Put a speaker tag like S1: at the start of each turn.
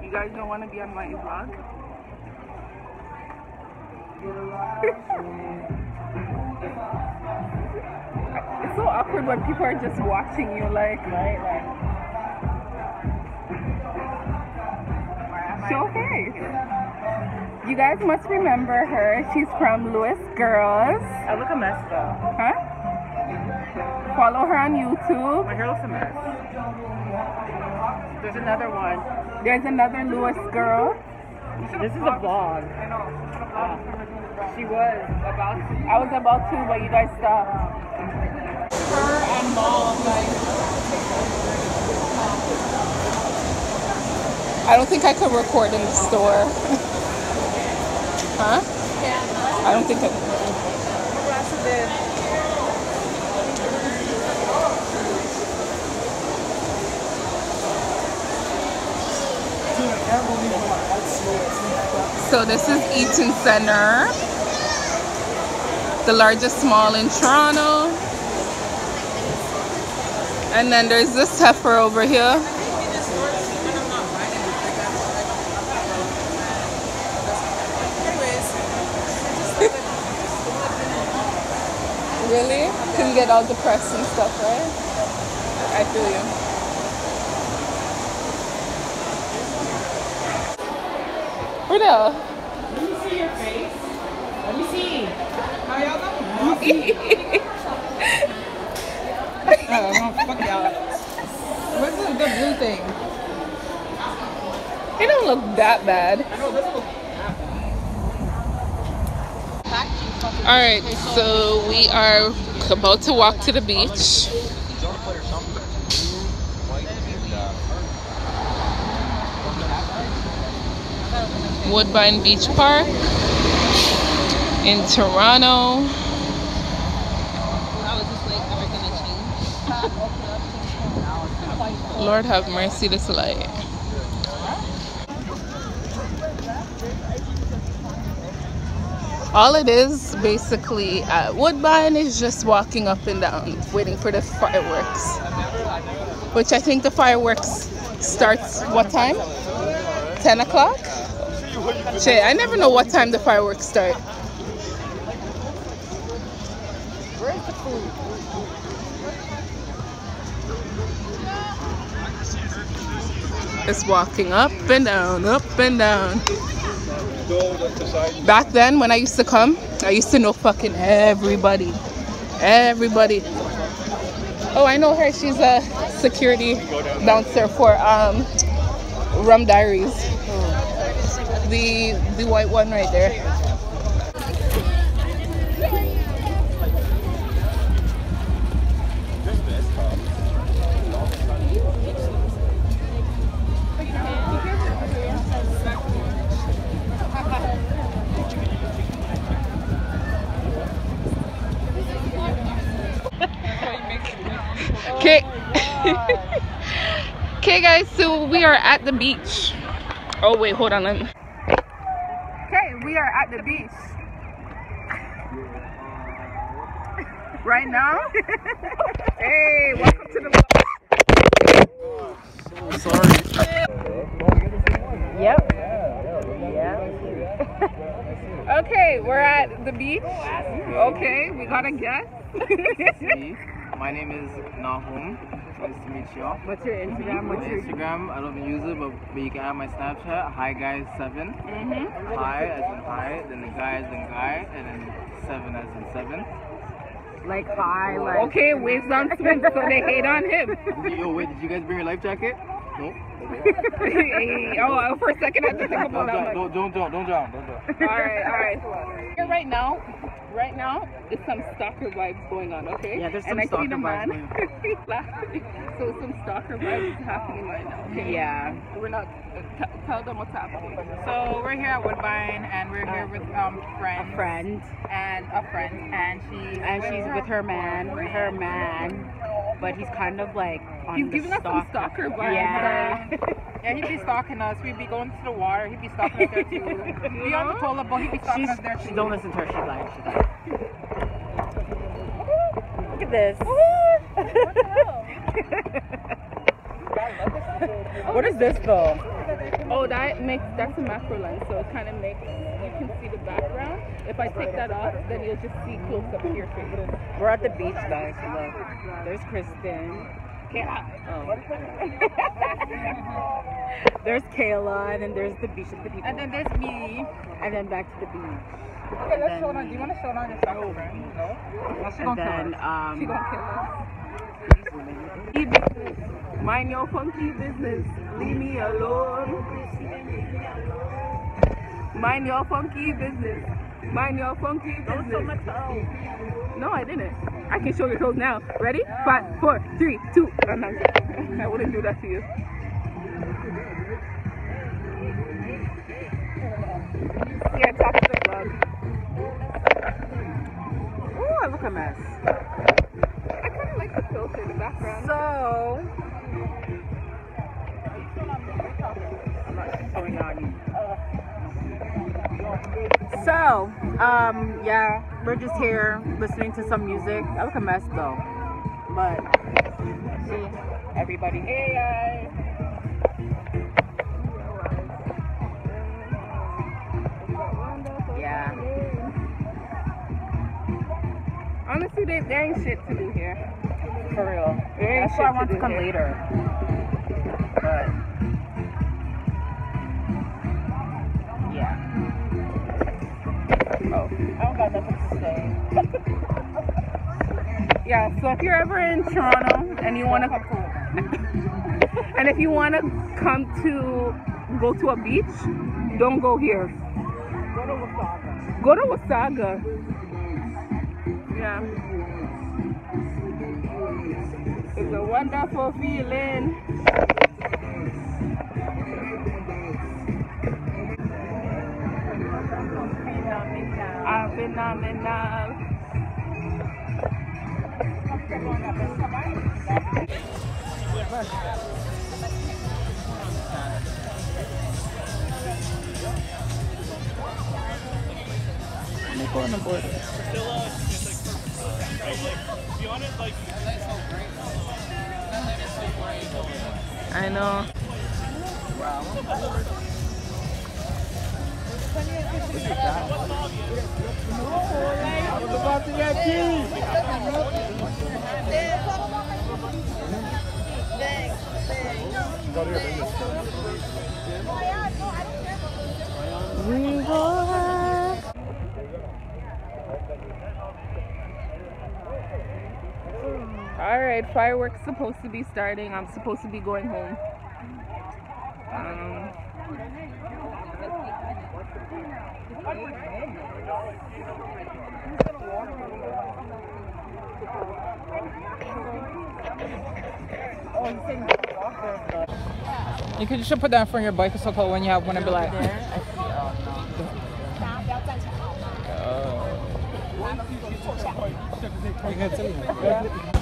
S1: You guys don't want to be on my vlog? It's so awkward when people are just watching you, like, right? Like, show face. You guys must remember her. She's from Lewis Girls.
S2: I look a mess though.
S1: Huh? Follow her on YouTube.
S2: My hair looks a mess. There's another one.
S1: There's another Lewis girl.
S2: This is a vlog. She was about to.
S1: I was about to, but you guys stopped.
S2: Her and mom, like.
S1: I don't think I could record in the store. Huh?
S2: Yeah.
S1: I don't think I. So this is Eaton Center, the largest mall in Toronto. And then there's this heifer over here. Really? Can you get all depressed and stuff, right? I feel you. Where the?
S2: Let me see your face. Let me see. How y'all doing? Fuck y'all. Where's the blue thing?
S1: It don't look that bad.
S2: I know, it doesn't look that bad.
S1: Alright, so we are about to walk to the beach. Woodbine Beach Park in Toronto. Lord have mercy, this light. All it is basically at Woodbine is just walking up and down, waiting for the fireworks. Which I think the fireworks starts what time? 10 o'clock? Shit, I never know what time the fireworks start.
S2: Where's the food?
S1: Just walking up and down, up and down. Back then, when I used to come, I used to know fucking everybody. Everybody. Oh, I know her. She's a security bouncer for Rum Diaries. The white one right there. Okay. Okay guys, so we are at the beach. Oh wait, hold on. Okay, we are at the beach. Right now. Hey, welcome to the vlog.
S3: So sorry.
S2: Yep.
S1: Okay, we're at the beach. Okay, we got a guest.
S3: My name is Nahum. Nice to meet you all.
S2: What's your Instagram?
S3: What's your Instagram? I don't use it, but you can have my Snapchat. Hi guys 7. Hi as in hi, then the guy as in guy, and then 7 as in 7.
S2: Like hi, like.
S1: Okay, waves on swim, so they hate on him.
S3: Yo, wait, did you guys bring your life jacket? No.
S1: Hey, oh, for a second I had to think about that.
S3: Don't drown. Don't drown.
S1: Alright. Here right now, there's some stalker vibes going on, okay?
S2: Yeah, there's some
S1: and I
S2: stalker
S1: see the man.
S2: vibes
S1: He's laughing. So some stalker vibes happening right now, okay?
S2: Yeah.
S1: We're not, tell them what's happening.
S4: So we're here at Woodbine, and we're here with friends.
S2: A friend.
S4: And
S2: she's with her man. But he's kind of like on
S1: He's giving us some stalker vibes.
S2: Yeah.
S4: Yeah, he'd be stalking us. We'd be going to the water. He'd be stalking us there too. We'd be on the toilet bowl. He'd be stalking us there too.
S2: Don't listen to her. She's lying. Look at this. What is this though?
S1: Oh, that's a macro lens, so it kind of makes, you can see the background. If I take that off, then you'll just see close up to your face.
S2: We're at the beach, guys. Look, there's Kristen. Kayla. Oh. There's Kayla, and then there's the beach with the people.
S4: And then there's me.
S2: And then back to the beach.
S4: Okay, let's show on. Do you want to show on yourself? No.
S2: And then,
S1: She gonna kill us. Mind your funky business. Leave me alone. Mind your funky business. Mind your funky business. Don't show my toes. No, I didn't. I can show your toes now. Ready? 5, 4, 3, 2. I wouldn't do that to you. Yeah, talk to the vlog.
S2: ooh, I look a mess.
S1: I kind of like the filter in the background.
S2: So, I'm not showing on you. So, yeah, we're just here listening to some music. I look a mess though, but see, everybody.
S1: Hey guys.
S2: Yeah.
S1: Honestly, there ain't shit to do here.
S2: For real.
S1: There ain't
S2: That's why I
S1: shit
S2: want to
S1: do
S2: come
S1: here.
S2: later. But yeah. Oh, I don't got nothing to say.
S1: Yeah, so if you're ever in Toronto and you want to and if you want to go to a beach, don't go here.
S2: Go to Wasaga.
S1: Go to Wasaga. Yeah. It's a wonderful feeling. Phenomenal. Let me go on the border. I know.
S3: I was about to get cheese.
S1: Alright, fireworks supposed to be starting. I'm supposed to be going home.
S4: You could just put that in front of your bike so cold when you have one and be like.
S3: Oh.